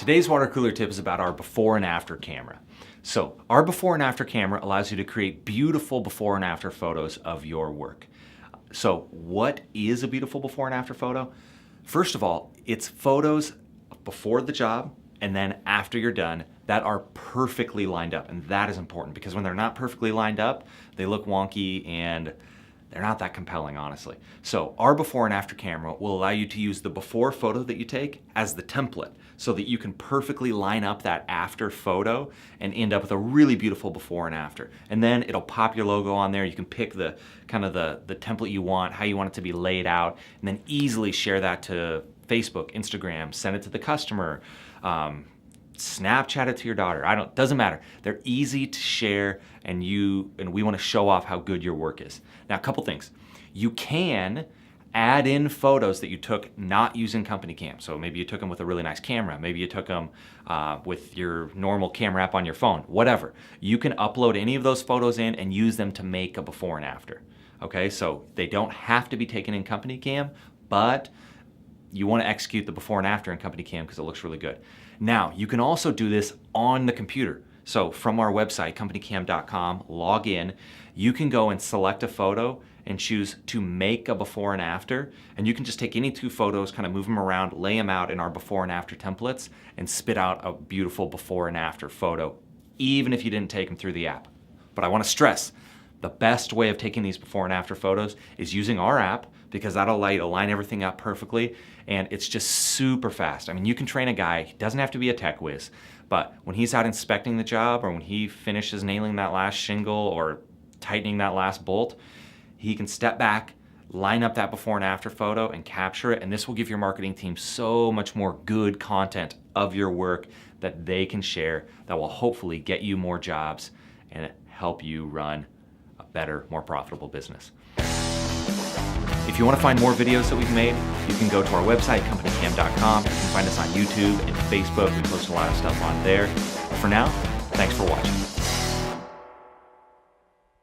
Today's water cooler tip is about our before and after camera. So our before and after camera allows you to create beautiful before and after photos of your work. So what is a beautiful before and after photo? First of all, it's photos before the job and then after you're done that are perfectly lined up. And that is important because when they're not perfectly lined up, they look wonky and they're not that compelling, honestly. So our before and after camera will allow you to use the before photo that you take as the template so that you can perfectly line up that after photo and end up with a really beautiful before and after. And then it'll pop your logo on there. You can pick the kind of the template you want, how you want it to be laid out, and then easily share that to Facebook, Instagram, send it to the customer, Snapchat it to your daughter. Doesn't matter. They're easy to share and we want to show off how good your work is. Now, a couple things. You can add in photos that you took not using Companycam. So maybe you took them with a really nice camera. Maybe you took them with your normal camera app on your phone, whatever. You can upload any of those photos in and use them to make a before and after. Okay, so they don't have to be taken in Companycam, but you want to execute the before and after in Companycam because it looks really good. Now, you can also do this on the computer. So from our website, companycam.com, log in, you can go and select a photo and choose to make a before and after. And you can just take any two photos, kind of move them around, lay them out in our before and after templates, and spit out a beautiful before and after photo, even if you didn't take them through the app. But I want to stress, the best way of taking these before and after photos is using our app because that'll allow you to line everything up perfectly and it's just super fast. I mean, you can train a guy, he doesn't have to be a tech whiz, but when he's out inspecting the job or when he finishes nailing that last shingle or tightening that last bolt, he can step back, line up that before and after photo and capture it, and this will give your marketing team so much more good content of your work that they can share that will hopefully get you more jobs and help you run a better, more profitable business. If you want to find more videos that we've made, you can go to our website, companycam.com. You can find us on YouTube and Facebook. We post a lot of stuff on there. But for now, thanks for watching.